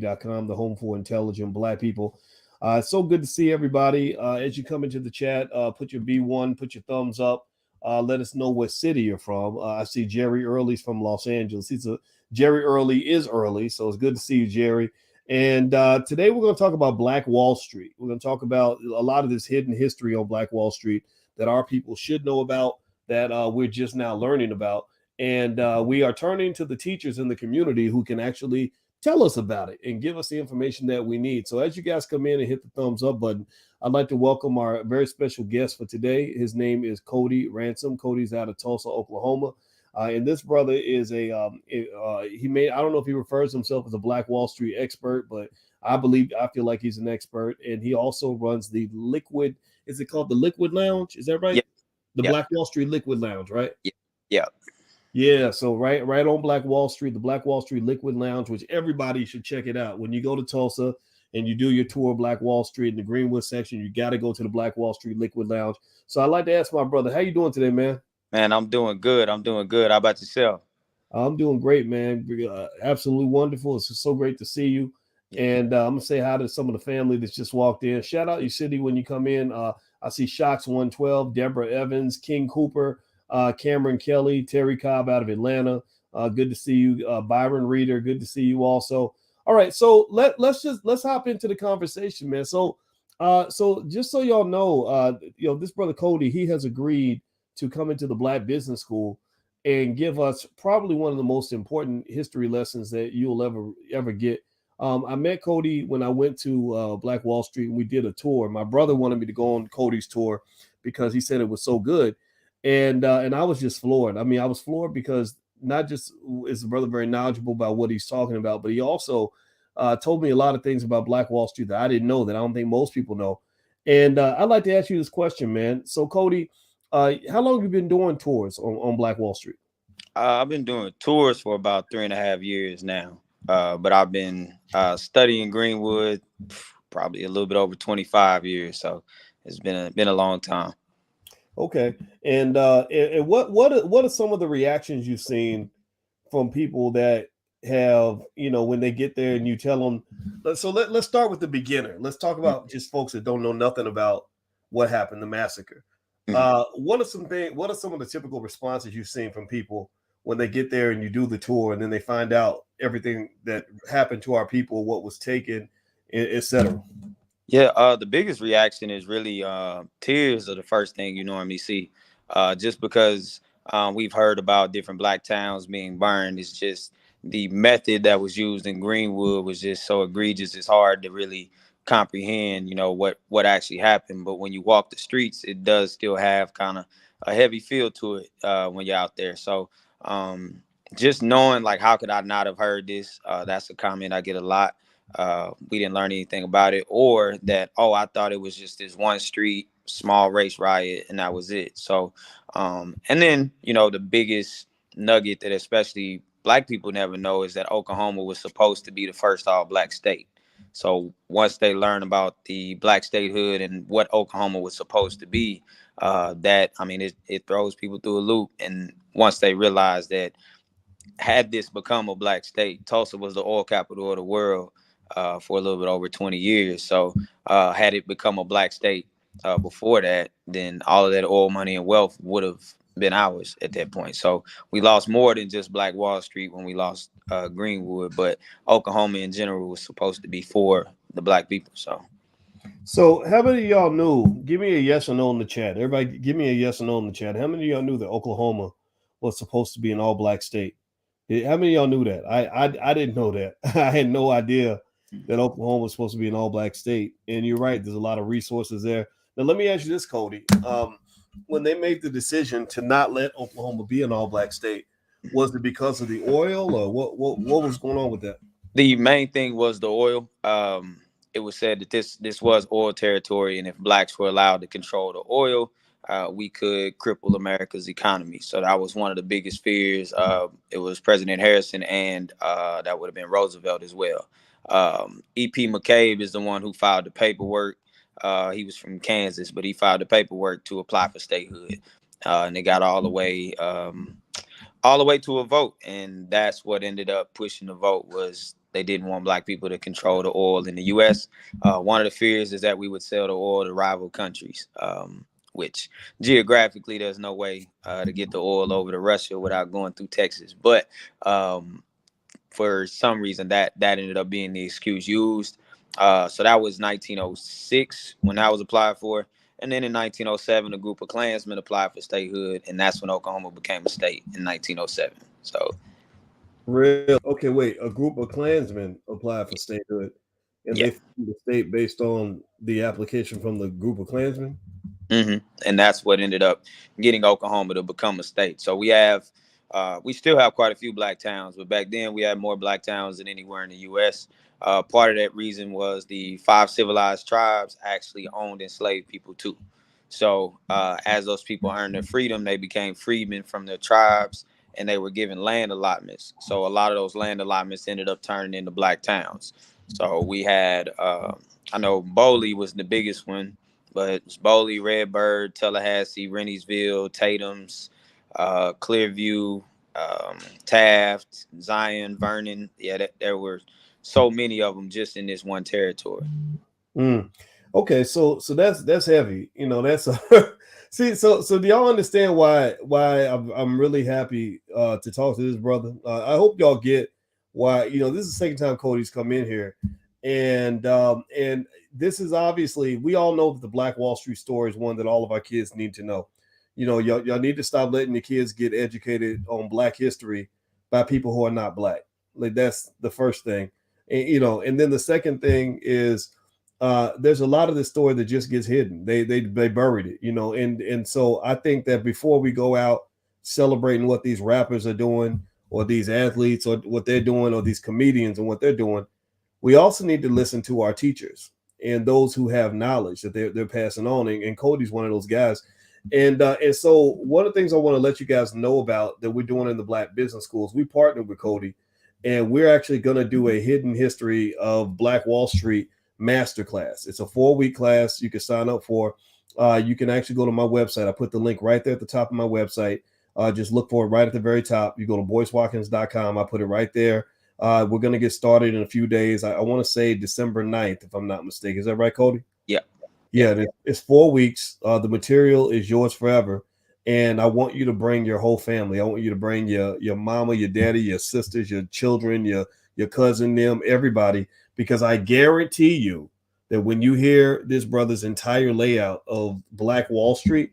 com, the home for intelligent Black people. It's so good to see everybody. As you come into the chat, put your B1, put your thumbs up. Let us know what city you're from. I see Jerry Early's from Los Angeles. Jerry Early is early, so it's good to see you, Jerry. And today we're going to talk about Black Wall Street. We're going to talk about a lot of this hidden history on Black Wall Street that our people should know about, that we're just now learning about. And we are turning to the teachers in the community who can actually tell us about it and give us the information that we need. So as you guys come in and hit the thumbs up button, I'd like to welcome our very special guest for today. His name is Cody Ransom. Cody's out of Tulsa, Oklahoma. And this brother is I don't know if he refers to himself as a Black Wall Street expert, but I feel like he's an expert. And he also runs the Liquid, is it called the Liquid Lounge? Is that right? Yeah. The Yeah. Black Wall Street Liquid Lounge, right? Yeah. Yeah. Yeah, so right on Black Wall Street, the Black Wall Street Liquid Lounge, which everybody should check it out. When you go to Tulsa and you do your tour of Black Wall Street in the Greenwood section, you got to go to the Black Wall Street Liquid Lounge. So I'd like to ask my brother, how you doing today, man? Man, I'm doing good. I'm doing good. How about yourself? I'm doing great, man. Absolutely wonderful. It's just so great to see you. And I'm going to say hi to some of the family that's just walked in. Shout out your city when you come in. I see Shocks 112, Deborah Evans, King Cooper, Cameron Kelly, Terry Cobb out of Atlanta. Good to see you. Byron Reeder, good to see you also. All right, so let's hop into the conversation, man. So just so y'all know, this brother Cody, he has agreed to come into the Black Business School and give us probably one of the most important history lessons that you'll ever get. I met Cody when I went to Black Wall Street and we did a tour. My brother wanted me to go on Cody's tour because he said it was so good. And I was just floored. I mean, I was floored because not just is the brother very knowledgeable about what he's talking about, but he also told me a lot of things about Black Wall Street that I didn't know, that I don't think most people know. And I'd like to ask you this question, man. So, Cody, how long have you been doing tours on Black Wall Street? I've been doing tours for about 3.5 years now. But I've been studying Greenwood probably a little bit over 25 years. So it's been a long time. Okay. And what are some of the reactions you've seen from people that have, when they get there and you tell them, let's start with the beginner. Let's talk about just folks that don't know nothing about what happened, the massacre. What are some of the typical responses you've seen from people when they get there and you do the tour and then they find out everything that happened to our people, what was taken, etc.? Yeah, the biggest reaction is really tears are the first thing you normally see. Just because we've heard about different Black towns being burned. It's just the method that was used in Greenwood was just so egregious. It's hard to really comprehend, what actually happened. But when you walk the streets, it does still have kind of a heavy feel to it when you're out there. So just knowing, like, how could I not have heard this? That's a comment I get a lot. We didn't learn anything about it, or that, I thought it was just this one street small race riot and that was it. So and then the biggest nugget that especially Black people never know is that Oklahoma was supposed to be the first all-Black state. So once they learn about the Black statehood and what Oklahoma was supposed to be, it throws people through a loop. And once they realize that, had this become a Black state, Tulsa was the oil capital of the world for a little bit over 20 years. So had it become a Black state before that, then all of that oil money and wealth would have been ours at that point. So we lost more than just Black Wall Street when we lost Greenwood, but Oklahoma in general was supposed to be for the Black people. So how many of y'all knew? Give me a yes or no in the chat. Everybody, give me a yes or no in the chat. How many of y'all knew that Oklahoma was supposed to be an all-Black state? How many of y'all knew that? I didn't know that. I had no idea that Oklahoma was supposed to be an all-Black state. And you're right. There's a lot of resources there. Now, let me ask you this, Cody. When they made the decision to not let Oklahoma be an all-Black state, was it because of the oil, or what was going on with that? The main thing was the oil. It was said that this was oil territory, and if Blacks were allowed to control the oil, we could cripple America's economy. So that was one of the biggest fears. It was President Harrison, and that would have been Roosevelt as well. E.P. McCabe is the one who filed the paperwork. He was from Kansas, but he filed the paperwork to apply for statehood, and it got all the way to a vote. And that's what ended up pushing the vote, was They didn't want black people to control the oil in the U.S. One of the fears is that we would sell the oil to rival countries, which geographically there's no way to get the oil over to Russia without going through Texas. But for some reason, that ended up being the excuse used. So that was 1906 when that was applied for. And then in 1907, a group of Klansmen applied for statehood, and that's when Oklahoma became a state in 1907. So, Real. Okay, wait. A group of Klansmen applied for statehood, and yeah. they formed the state based on the application from the group of Klansmen. And that's what ended up getting Oklahoma to become a state. So we still have quite a few black towns, but back then we had more black towns than anywhere in the U.S. Part of that reason was the five civilized tribes actually owned enslaved people too. So as those people earned their freedom, they became freedmen from their tribes, and they were given land allotments. So a lot of those land allotments ended up turning into black towns. So we had, I know Boley was the biggest one, but it's Boley, Redbird, Tallahassee, Renniesville, Tatum's, Clearview, Taft, Zion, Vernon. Yeah, there were so many of them just in this one territory. Mm. Okay, so that's heavy. You know, that's a see. So do y'all understand why I'm really happy to talk to this brother? I hope y'all get why. You know, this is the second time Cody's come in here, and this is obviously we all know that the Black Wall Street story is one that all of our kids need to know. You know, y'all need to stop letting the kids get educated on Black history by people who are not Black. Like that's the first thing, and, you know, and then the second thing is there's a lot of the story that just gets hidden. They buried it, you know, and so I think that before we go out celebrating what these rappers are doing, or these athletes, or what they're doing, or these comedians and what they're doing, we also need to listen to our teachers and those who have knowledge that they're passing on. And Cody's one of those guys. And so one of the things I want to let you guys know about that we're doing in the Black Business Schools, we partnered with Cody, and we're actually going to do a hidden history of Black Wall Street masterclass. It's a 4-week class you can sign up for. You can actually go to my website. I put the link right there at the top of my website. Just look for it right at the very top. You go to boycewatkins.com. I put it right there. We're going to get started in a few days. I want to say December 9th, if I'm not mistaken. Is that right, Cody? Yeah. Yeah, it's 4 weeks. The material is yours forever. And I want you to bring your whole family. I want you to bring your mama, your daddy, your sisters, your children, your cousin, them, everybody, because I guarantee you that when you hear this brother's entire layout of Black Wall Street,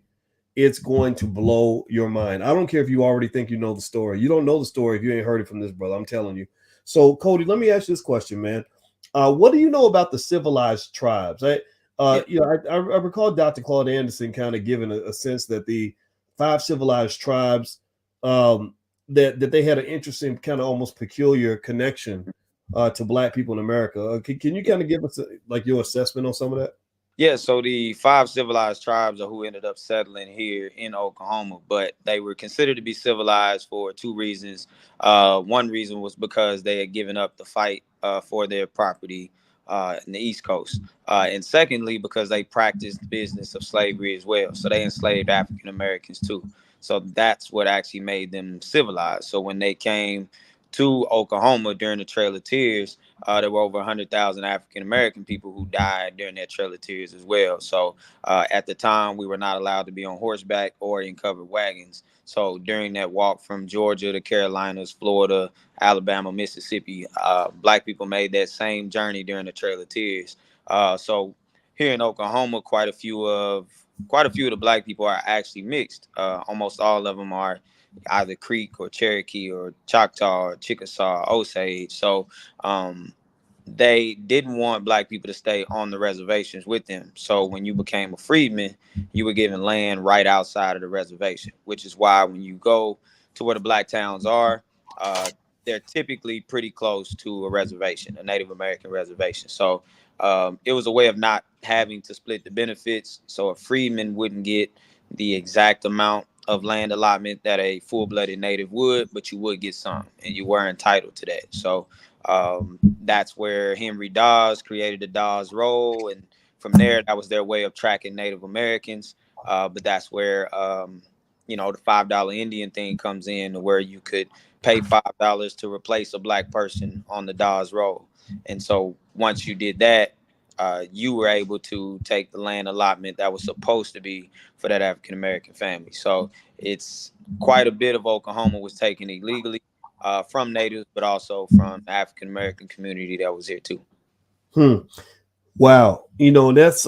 it's going to blow your mind. I don't care if you already think you know the story. You don't know the story if you ain't heard it from this brother. I'm telling you. So, Cody, let me ask you this question, man. What do you know about the civilized tribes? Yeah. I recall Dr. Claude Anderson kind of giving a sense that the five civilized tribes, that they had an interesting kind of almost peculiar connection to Black people in America. Can you kind of give us like your assessment on some of that? Yeah, so the five civilized tribes are who ended up settling here in Oklahoma, but they were considered to be civilized for two reasons. One reason was because they had given up the fight for their property in the East Coast. And secondly, because they practiced the business of slavery as well. So they enslaved African Americans too. So that's what actually made them civilized. So when they came to Oklahoma during the Trail of Tears, there were over 100,000 African American people who died during that Trail of Tears as well. So at the time, we were not allowed to be on horseback or in covered wagons. So during that walk from Georgia to Carolinas, Florida, Alabama, Mississippi, Black people made that same journey during the Trail of Tears. So here in Oklahoma, quite a few of the Black people are actually mixed. Almost all of them are either Creek or Cherokee or Choctaw or Chickasaw, Osage. So they didn't want Black people to stay on the reservations with them. So when you became a freedman, you were given land right outside of the reservation, which is why when you go to where the Black towns are, uh, they're typically pretty close to a reservation, a Native American reservation. So it was a way of not having to split the benefits. So a freedman wouldn't get the exact amount of land allotment that a full-blooded Native would, but you would get some, and you were entitled to that. So that's where Henry Dawes created the Dawes Roll, and from there, that was their way of tracking Native Americans. But that's where the $5 Indian thing comes in, where you could pay $5 to replace a black person on the Dawes roll. And so once you did that, you were able to take the land allotment that was supposed to be for that African American family. So it's quite a bit of Oklahoma was taken illegally, from natives, but also from the African American community that was here too. Hmm. Wow. That's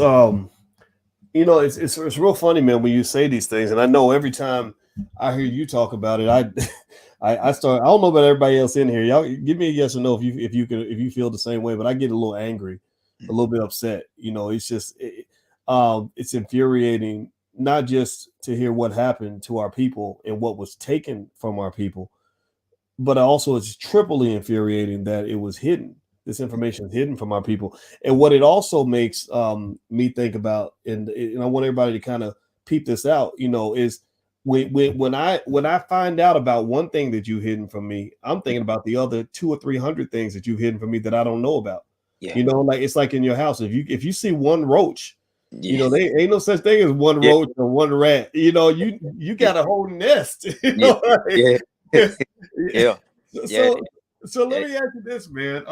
it's real funny, man, when you say these things. And I know every time I hear you talk about it, I start. I don't know about everybody else in here. Y'all give me a yes or no if you feel the same way. But I get a little angry, a little bit upset. It's just it's infuriating, not just to hear what happened to our people and what was taken from our people, but also it's triply infuriating that it was hidden. This information is hidden from our people, and what it also makes me think about, and I want everybody to kind of peep this out. Is when I find out about one thing that you hidden from me, I'm thinking about the other 200 or 300 things that you've hidden from me that I don't know about. Yeah, Like it's like in your house, if you see one roach, yeah, they ain't no such thing as one yeah, roach or one rat. You yeah, got a whole nest. yeah, Like, yeah, yeah. yeah, yeah. So so let Yeah. me ask you this, man.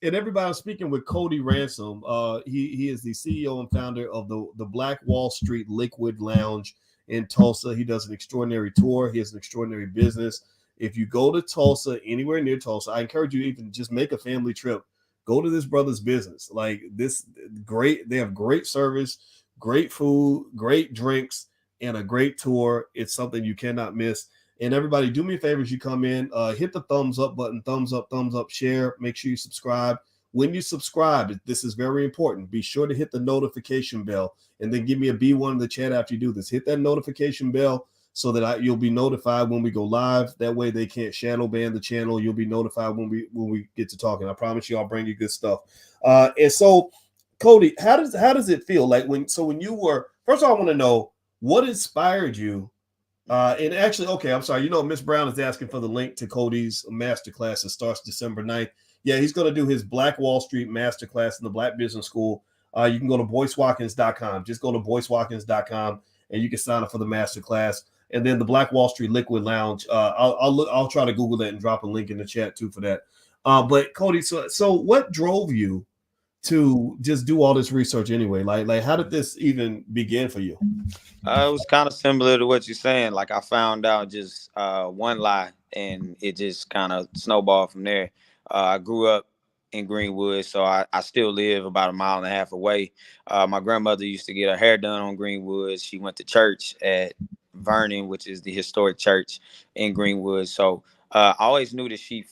And everybody, I'm speaking with Cody Ransom. He is the CEO and founder of the Black Wall Street Liquid Lounge in Tulsa. He does an extraordinary tour. He has an extraordinary business. If you go to Tulsa, anywhere near Tulsa, I encourage you to even just make a family trip. Go to this brother's business. Like this, great. They have great service, great food, great drinks, and a great tour. It's something you cannot miss. And everybody, do me a favor as you come in, hit the thumbs up button, thumbs up, share. Make sure you subscribe. When you subscribe, this is very important. Be sure to hit the notification bell, and then give me a B1 in the chat after you do this. Hit that notification bell so that you'll be notified when we go live. That way, they can't shadow ban the channel. You'll be notified when we get to talking. I promise you, I'll bring you good stuff. And so, Cody, how does it feel like when you were first of all, I want to know what inspired you and actually, okay, I'm sorry. Miss Brown is asking for the link to Cody's masterclass. It starts December 9th. Yeah, he's going to do his Black Wall Street masterclass in the Black Business School. You can go to boycewatkins.com. Just go to boycewatkins.com and you can sign up for the masterclass. And then the Black Wall Street Liquid Lounge. I'll try to Google that and drop a link in the chat too for that. But Cody, so what drove you to just do all this research anyway? Like how did this even begin for you? It was kind of similar to what you're saying. Like I found out just one lie, and it just kind of snowballed from there. I grew up in Greenwood, so I still live about a mile and a half away. My grandmother used to get her hair done on Greenwood. She went to church at Vernon, which is the historic church in Greenwood. So I always knew that she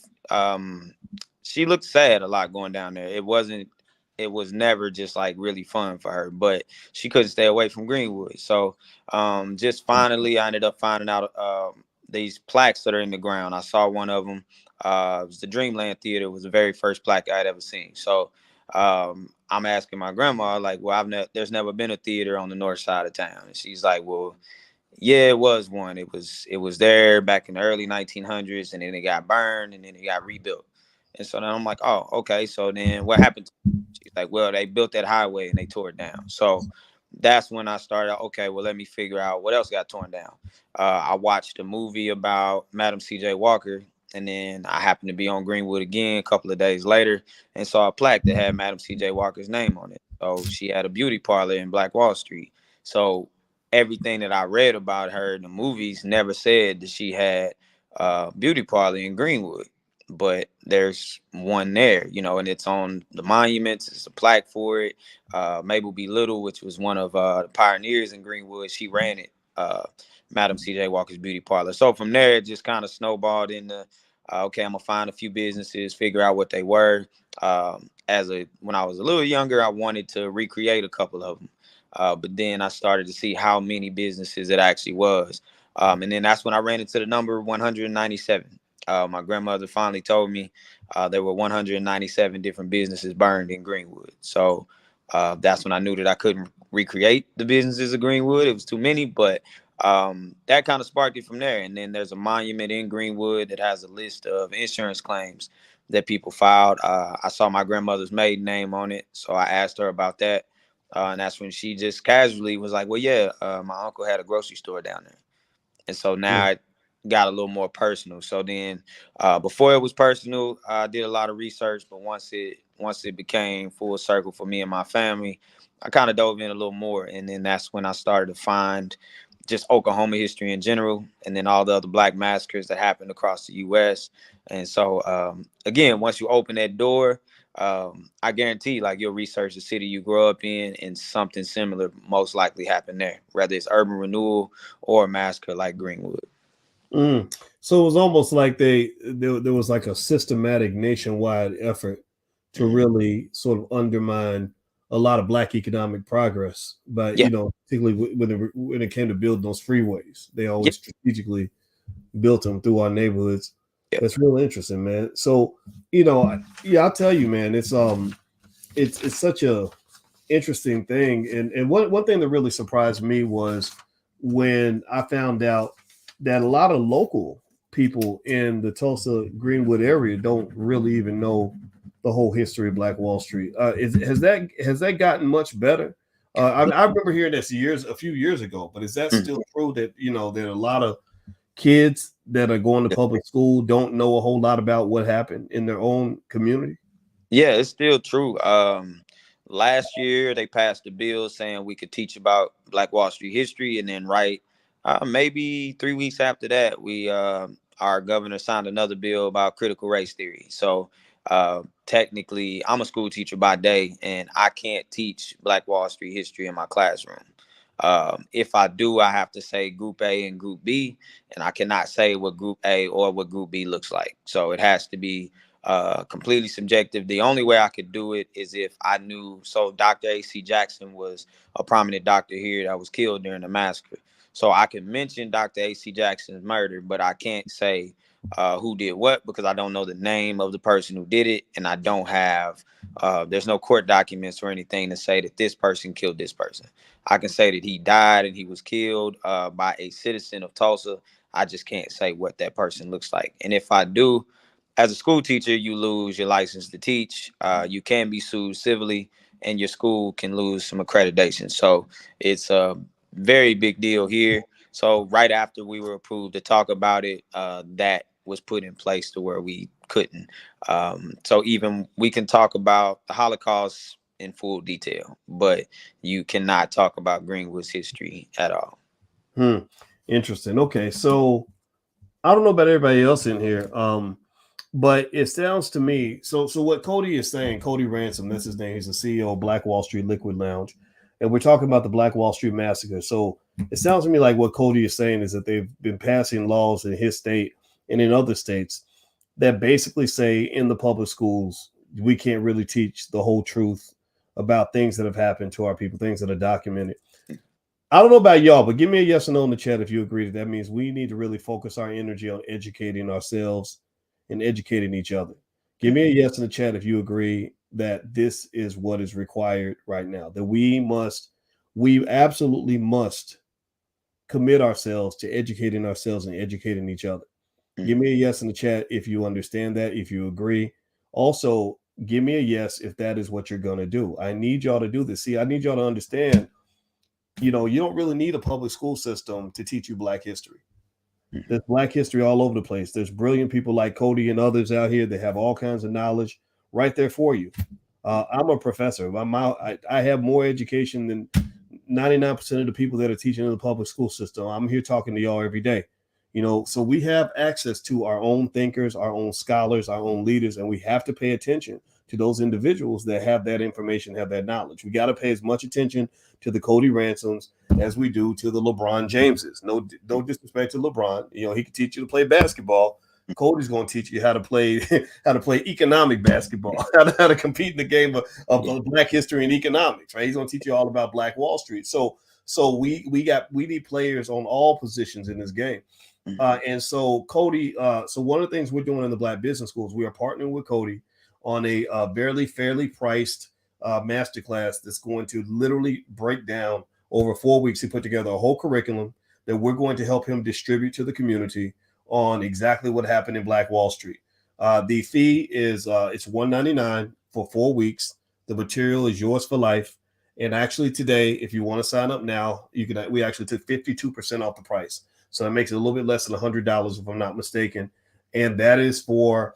looked sad a lot going down there. It was never just like really fun for her, but she couldn't stay away from Greenwood. So just finally, I ended up finding out these plaques that are in the ground. I saw one of them. It was the Dreamland Theater. It was the very first plaque I'd ever seen. So I'm asking my grandma, like, well, there's never been a theater on the north side of town, and she's like, well, yeah, it was one. It was there back in the early 1900s, and then it got burned, and then it got rebuilt. And so then I'm like, oh, okay. So then what happened? She's like, well, they built that highway and they tore it down. So that's when I started. Okay, well, let me figure out what else got torn down. I watched a movie about Madam C.J. Walker, and then I happened to be on Greenwood again a couple of days later and saw a plaque that had Madam C.J. Walker's name on it. So she had a beauty parlor in Black Wall Street. So everything that I read about her in the movies never said that she had a beauty parlor in Greenwood. But there's one there, and it's on the monuments. It's a plaque for it. Mabel B. Little, which was one of the pioneers in Greenwood, she ran it. Madam C.J. Walker's Beauty Parlor. So from there, it just kind of snowballed into, okay, I'm gonna find a few businesses, figure out what they were. When I was a little younger, I wanted to recreate a couple of them, but then I started to see how many businesses it actually was, and then that's when I ran into the number 197. My grandmother finally told me there were 197 different businesses burned in Greenwood. So that's when I knew that I couldn't recreate the businesses of Greenwood. It was too many, but that kind of sparked it from there. And then there's a monument in Greenwood that has a list of insurance claims that people filed. I saw my grandmother's maiden name on it, so I asked her about that. And that's when she just casually was like, well, yeah, my uncle had a grocery store down there. and so Mm, now it got a little more personal. So then, before it was personal, I did a lot of research, but once it became full circle for me and my family, I kind of dove in a little more, and then that's when I started to find just Oklahoma history in general, and then all the other Black massacres that happened across the U.S. And so, again, once you open that door, I guarantee, like, you'll research the city you grow up in, and something similar most likely happened there, whether it's urban renewal or a massacre like Greenwood. mm. So it was almost like there was like a systematic nationwide effort to Mhm. really sort of undermine a lot of Black economic progress. But Yeah, particularly when it came to building those freeways, they yeah, always strategically built them through our neighborhoods. yeah. That's real interesting, man. So yeah, I'll tell you, man, it's such a interesting thing. And one thing that really surprised me was when I found out that a lot of local people in the Tulsa Greenwood area don't really even know the whole history of Black Wall Street. Has that gotten much better? I remember hearing this a few years ago, but is that Mhm. still true that that a lot of kids that are going to public school don't know a whole lot about what happened in their own community? Yeah, it's still true. Last year they passed a bill saying we could teach about Black Wall Street history, and then maybe 3 weeks after that, we our governor signed another bill about critical race theory. So technically, I'm a school teacher by day, and I can't teach Black Wall Street history in my classroom. If I do, I have to say Group A and Group B, and I cannot say what Group A or what Group B looks like. So it has to be completely subjective. The only way I could do it is if I knew. So Dr. A.C. Jackson was a prominent doctor here that was killed during the massacre. So I can mention Dr. A.C. Jackson's murder, but I can't say who did what, because I don't know the name of the person who did it, and I don't have. There's no court documents or anything to say that this person killed this person. I can say that he died and he was killed by a citizen of Tulsa. I just can't say what that person looks like. And if I do, as a school teacher, you lose your license to teach. You can be sued civilly, and your school can lose some accreditation. So it's a very big deal here. So right after we were approved to talk about it, that was put in place to where we couldn't. So even we can talk about the Holocaust in full detail, but you cannot talk about Greenwood's history at all. Hmm. Interesting. Okay, so I don't know about everybody else in here, but it sounds to me. So what Cody is saying, Cody Ransom, that's his name. He's the CEO of Black Wall Street Liquid Lounge, and we're talking about the Black Wall Street massacre. So it sounds to me like what Cody is saying is that they've been passing laws in his state and in other states that basically say in the public schools we can't really teach the whole truth about things that have happened to our people, things that are documented. I don't know about y'all, but give me a yes or no in the chat if you agree that means we need to really focus our energy on educating ourselves and educating each other. Give me a yes in the chat if you agree that this is what is required right now, that we absolutely must commit ourselves to educating ourselves and educating each other. Give me a yes in the chat if you understand that, if you agree. Also, give me a yes if that is what you're going to do. I need y'all to do this. See, I need y'all to understand you don't really need a public school system to teach you Black history. There's Black history all over the place. There's brilliant people like Cody and others out here that have all kinds of knowledge right there for you. I'm a professor. I have more education than 99% of the people that are teaching in the public school system. I'm here talking to y'all every day. So we have access to our own thinkers, our own scholars, our own leaders, and we have to pay attention to those individuals that have that information, have that knowledge. We got to pay as much attention to the Cody Ransoms as we do to the LeBron Jameses. No disrespect to LeBron. He can teach you to play basketball. Cody's going to teach you how to play how to play economic basketball, how to compete in the game of Black history and economics. Right? He's going to teach you all about Black Wall Street. So we need players on all positions in this game. And so Cody, so one of the things we're doing in the Black Business Schools, we are partnering with Cody on a very fairly priced masterclass that's going to literally break down over 4 weeks. He put together a whole curriculum that we're going to help him distribute to the community on exactly what happened in Black Wall Street. The fee is it's $199 for 4 weeks. The material is yours for life. And actually today, if you want to sign up now, we actually took 52% off the price. So it makes it a little bit less than $100 if I'm not mistaken, and that is for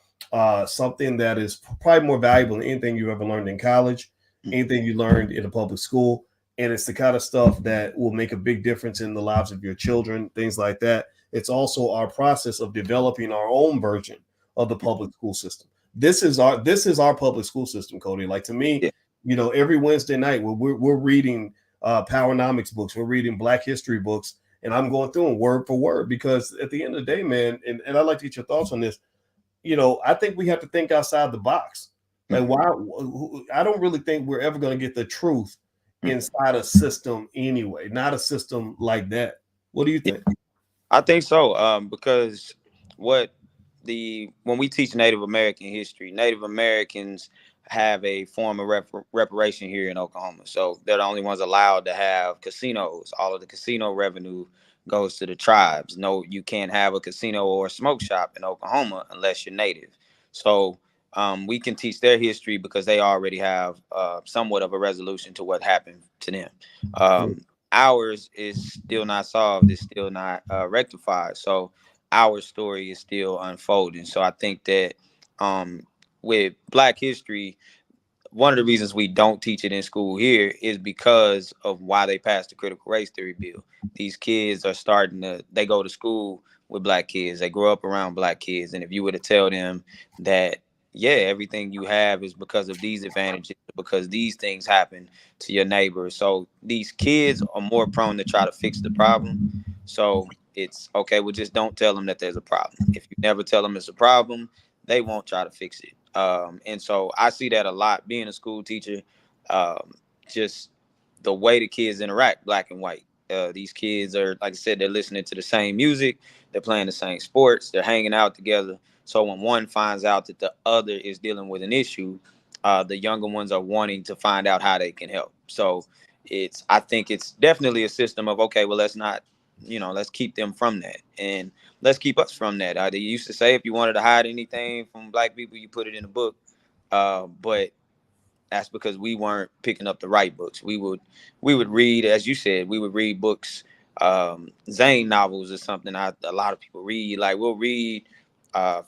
something that is probably more valuable than anything you ever learned in college, anything you learned in a public school, and it's the kind of stuff that will make a big difference in the lives of your children, things like that. It's also our process of developing our own version of the public school system. This is our public school system, Cody. Like to me, Yeah, every Wednesday night we're reading Powernomics books, we're reading Black History books, and I'm going through them word for word because at the end of the day, man, and I'd like to get your thoughts on this. I think we have to think outside the box. Like, why? I don't really think we're ever going to get the truth inside a system anyway, not a system like that. What do you yeah. think? I think so. Because what when we teach Native American history, Native Americans have a form of reparation here in Oklahoma. So they're the only ones allowed to have casinos. All of the casino revenue goes to the tribes. No, you can't have a casino or a smoke shop in Oklahoma unless you're Native. So we can teach their history because they already have somewhat of a resolution to what happened to them. Um, Ours is still not solved, it's still not rectified, so our story is still unfolding. So I think that um with Black history, one of the reasons we don't teach it in school here is because of why they passed the critical race theory bill. These kids are starting to, they go to school with Black kids, they grow up around Black kids, and if you were to tell them that, yeah, everything you have is because of these advantages, because these things happen to your neighbors. So these kids are more prone to try to fix the problem. So it's okay, well, just don't tell them that there's a problem. If you never tell them it's a problem, they won't try to fix it. And so I see that a lot being a school teacher. Um, just the way the kids interact, Black and white. These kids are, like I said, they're listening to the same music, they're playing the same sports, they're hanging out together. So when one finds out that the other is dealing with an issue, the younger ones are wanting to find out how they can help. So I think it's definitely a system of, okay, well, let's not, let's keep them from that. And let's keep us from that. They used to say if you wanted to hide anything from Black people, you put it in a book. But that's because we weren't picking up the right books. We would read, as you said, we would read books. Zane novels is something a lot of people read. Like we'll read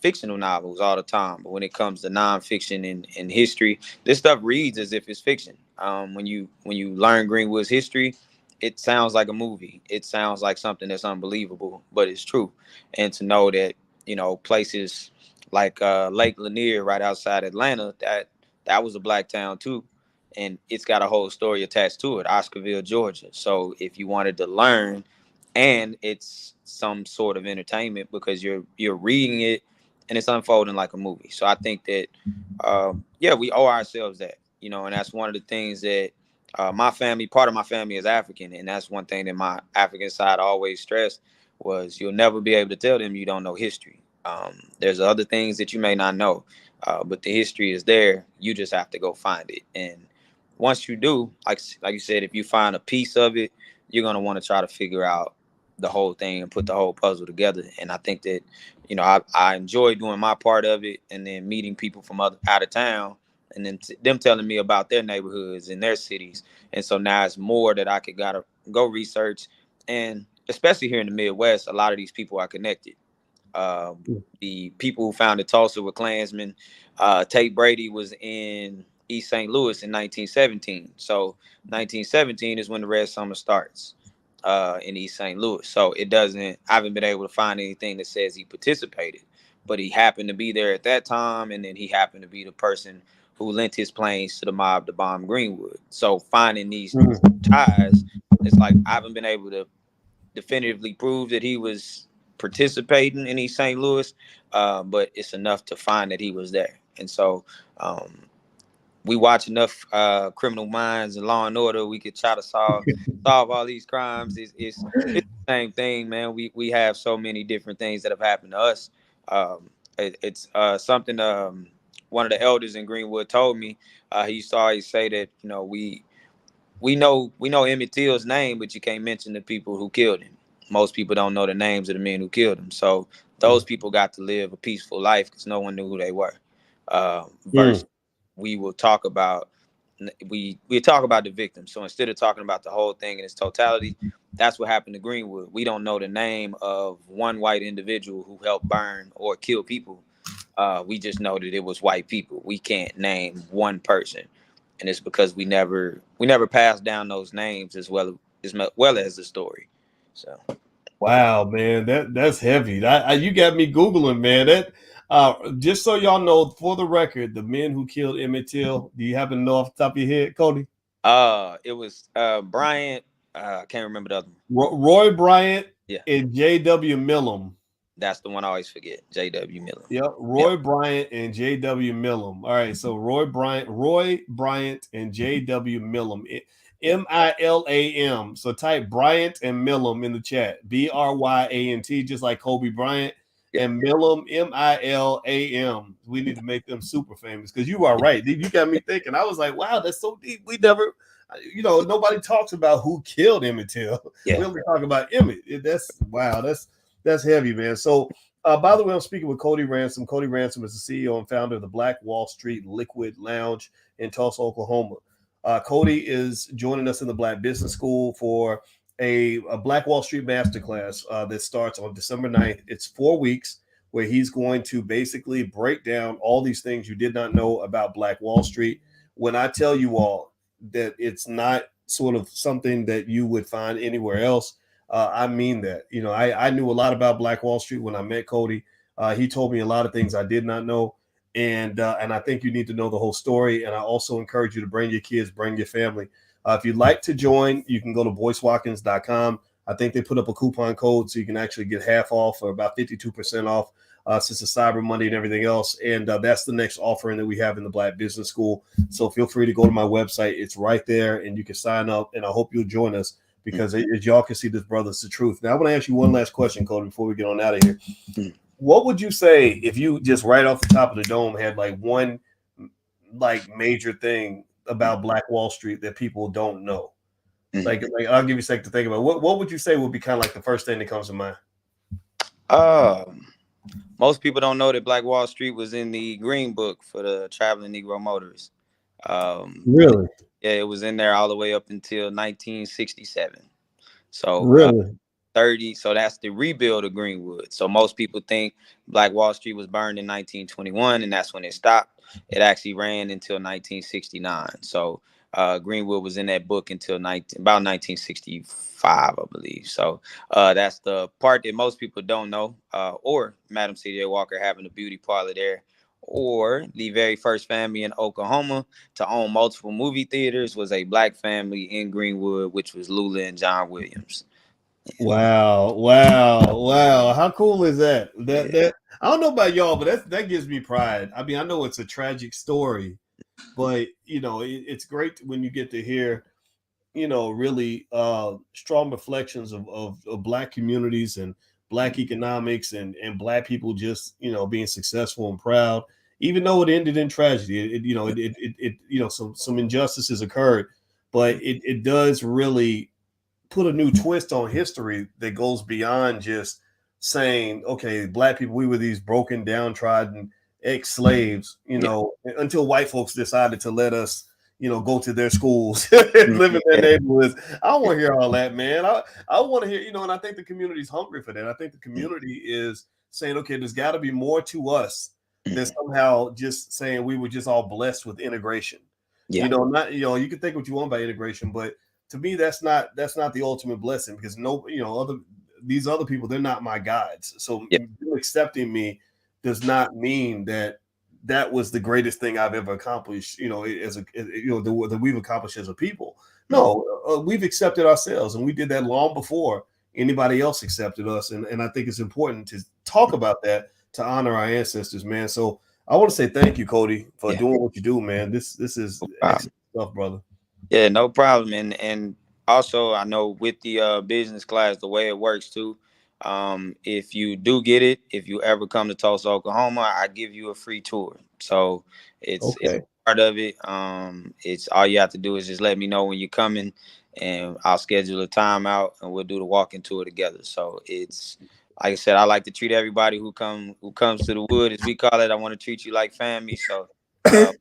fictional novels all the time, but when it comes to nonfiction and history, this stuff reads as if it's fiction. When you learn Greenwood's history, it sounds like a movie. It sounds like something that's unbelievable, but it's true. And to know that places like Lake Lanier, right outside Atlanta, that was a Black town too, and it's got a whole story attached to it, Oscarville, Georgia. So if you wanted to learn, and it's some sort of entertainment because you're reading it and it's unfolding like a movie. So I think that yeah, we owe ourselves that, and that's one of the things that my family, part of my family is African, and that's one thing that my African side always stressed was you'll never be able to tell them you don't know history. There's other things that you may not know, but the history is there. You just have to go find it. And once you do, like you said, if you find a piece of it, you're gonna want to try to figure out the whole thing and put the whole puzzle together. And I think that I enjoy doing my part of it, and then meeting people from out of town, and then them telling me about their neighborhoods and their cities. And so now it's more that I could gotta go research, and especially here in the Midwest, a lot of these people are connected. The people who founded Tulsa were Klansmen. Tate Brady was in East St. Louis in 1917. So 1917 is when the Red Summer starts in East St. Louis. So I haven't been able to find anything that says he participated, but he happened to be there at that time, and then he happened to be the person who lent his planes to the mob to bomb Greenwood. So finding these ties, it's like I haven't been able to definitively prove that he was participating in East St. Louis, but it's enough to find that he was there. And so we watch enough Criminal Minds and Law and Order, we could try to solve all these crimes. It's the same thing, man. We have so many different things that have happened to us. It's something one of the elders in Greenwood told me. He used to always say that we know Emmett Till's name, but you can't mention the people who killed him. Most people don't know the names of the men who killed him. So those people got to live a peaceful life because no one knew who they were. Versus we will talk about we talk about the victim. So instead of talking about the whole thing in its totality, that's what happened to Greenwood. We don't know the name of one white individual who helped burn or kill people. We just know that it was white people. We can't name one person, and it's because we never passed down those names as well as the story. So Wow, man, that's heavy. You got me googling, man. That just so y'all know, for the record, the men who killed Emmett Till. Do you happen to know off the top of your head, Cody? it was Bryant. I can't remember the other one. Roy Bryant Yeah, and J.W. Millam. that's the one I always forget. J.W. Miller. Yep, Yep. Roy Bryant and J.W. Millam. All right, so Roy Bryant, and J.W. Millam. Millam. So type Bryant and Millam in the chat. Bryant, just like Kobe Bryant, Yeah. and Millam, Milam. We need to make them super famous because you are right. You got me thinking. I was like, wow, that's so deep. We never, nobody talks about who killed Emmett Till. We Yeah. only talk about Emmett. That's wow. That's heavy, man. So by the way, I'm speaking with Cody Ransom. Cody Ransom is the CEO and founder of the Black Wall Street Liquid Lounge in Tulsa, Oklahoma. Cody is joining us in the Black Business School for a Black Wall Street Masterclass that starts on December 9th. It's 4 weeks where he's going to basically break down all these things you did not know about Black Wall Street. When I tell you all that it's not sort of something that you would find anywhere else, I mean that. I knew a lot about Black Wall Street when I met Cody. He told me a lot of things I did not know, and I think you need to know the whole story. And I also encourage you to bring your kids, bring your family. If you'd like to join, you can go to boycewatkins.com. I think they put up a coupon code so you can actually get half off or about 52% off since it's Cyber Monday and everything else. And that's the next offering that we have in the Black Business School. So feel free to go to my website. It's right there, and you can sign up. And I hope you'll join us, because as y'all can see, this brother's the truth. Now, I want to ask you one last question, Cody, before we get on out of here. What would you say if you just right off the top of the dome had like one like major thing about Black Wall Street that people don't know? Like I'll give you a second to think about it. What would you say would be kind of like the first thing that comes to mind? Most people don't know that Black Wall Street was in the Green Book for the traveling Negro motorists. Really? Yeah, it was in there all the way up until 1967. So Really? 30. So that's the rebuild of Greenwood. So most people think Black Wall Street was burned in 1921, and that's when it stopped. It actually ran until 1969. So Greenwood was in that book until about 1965, I believe. So that's the part that most people don't know. Or Madam C.J. Walker having a beauty parlor there. Or the very first family in Oklahoma to own multiple movie theaters was a black family in Greenwood, which was Lula and John Williams. Wow, wow, wow. How cool is that? That Yeah. that I don't know about y'all, but that gives me pride. I mean, I know it's a tragic story, but it's great when you get to hear, really strong reflections of black communities and black economics and black people just, being successful and proud, even though it ended in tragedy. Some injustices occurred, but it does really put a new twist on history that goes beyond just saying, okay, black people, we were these broken, downtrodden ex-slaves, until white folks decided to let us, go to their schools and live in their neighborhoods. I don't want to hear all that, man. I want to hear, and I think the community's hungry for that. I think the community is saying, okay, there's got to be more to us than somehow just saying we were just all blessed with integration. Yeah. Not, you can think what you want by integration, but to me, that's not the ultimate blessing, because these other people, they're not my guides. So Yeah. you accepting me does not mean that was the greatest thing I've ever accomplished. That we've accomplished as a people. No, we've accepted ourselves, and we did that long before anybody else accepted us. And I think it's important to talk about that, to honor our ancestors, man. So I want to say thank you, Cody, for doing what you do, man. This is excellent stuff, brother. Yeah, no problem. And also, I know with the business class, the way it works too. If you do get it, if you ever come to Tulsa, Oklahoma, I give you a free tour. So it's Okay. part of it. It's all you have to do is just let me know when you're coming, and I'll schedule a time out, and we'll do the walking tour together. So it's like I said, I like to treat everybody who comes to the wood, as we call it. I want to treat you like family. So uh,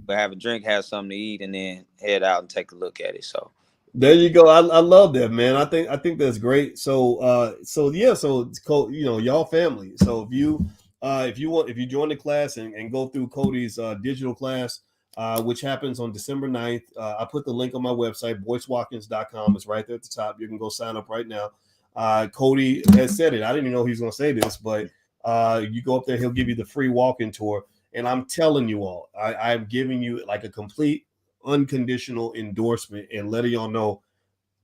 we'll have a drink, have something to eat, and then head out and take a look at it. So There you go. I love that, man. I think that's great. So yeah, so it's y'all family. So if you join the class and go through Cody's digital class, which happens on December 9th, I put the link on my website, boycewatkins.com. It's right there at the top. You can go sign up right now. Cody has said it. I didn't even know he was going to say this, but you go up there, he'll give you the free walk-in tour. And I'm telling you all, I'm giving you like a complete unconditional endorsement and letting y'all know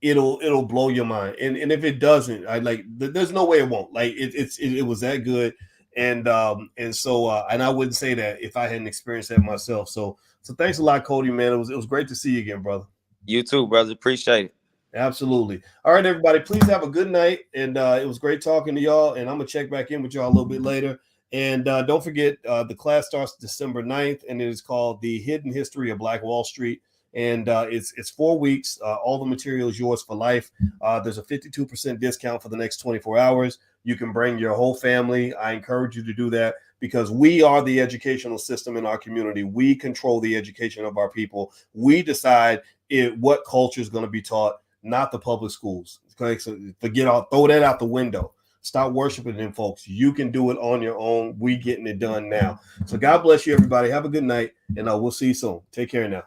it'll blow your mind. And if it doesn't, I like there's no way it won't. Like it was that good. And I wouldn't say that if I hadn't experienced that myself. So thanks a lot, Cody, man. It was great to see you again, brother. you too, brother. Appreciate it. Absolutely. All right, everybody, please have a good night. And it was great talking to y'all. And I'm going to check back in with y'all a little bit later. And don't forget, the class starts December 9th, and it is called The Hidden History of Black Wall Street. And it's 4 weeks. All the material is yours for life. There's a 52% discount for the next 24 hours. You can bring your whole family. I encourage you to do that because we are the educational system in our community. We control the education of our people. We decide what culture is going to be taught, not the public schools. Okay, so throw that out the window. Stop worshiping them folks. You can do it on your own. We getting it done now. So God bless you, everybody. Have a good night, and we'll see you soon. Take care now.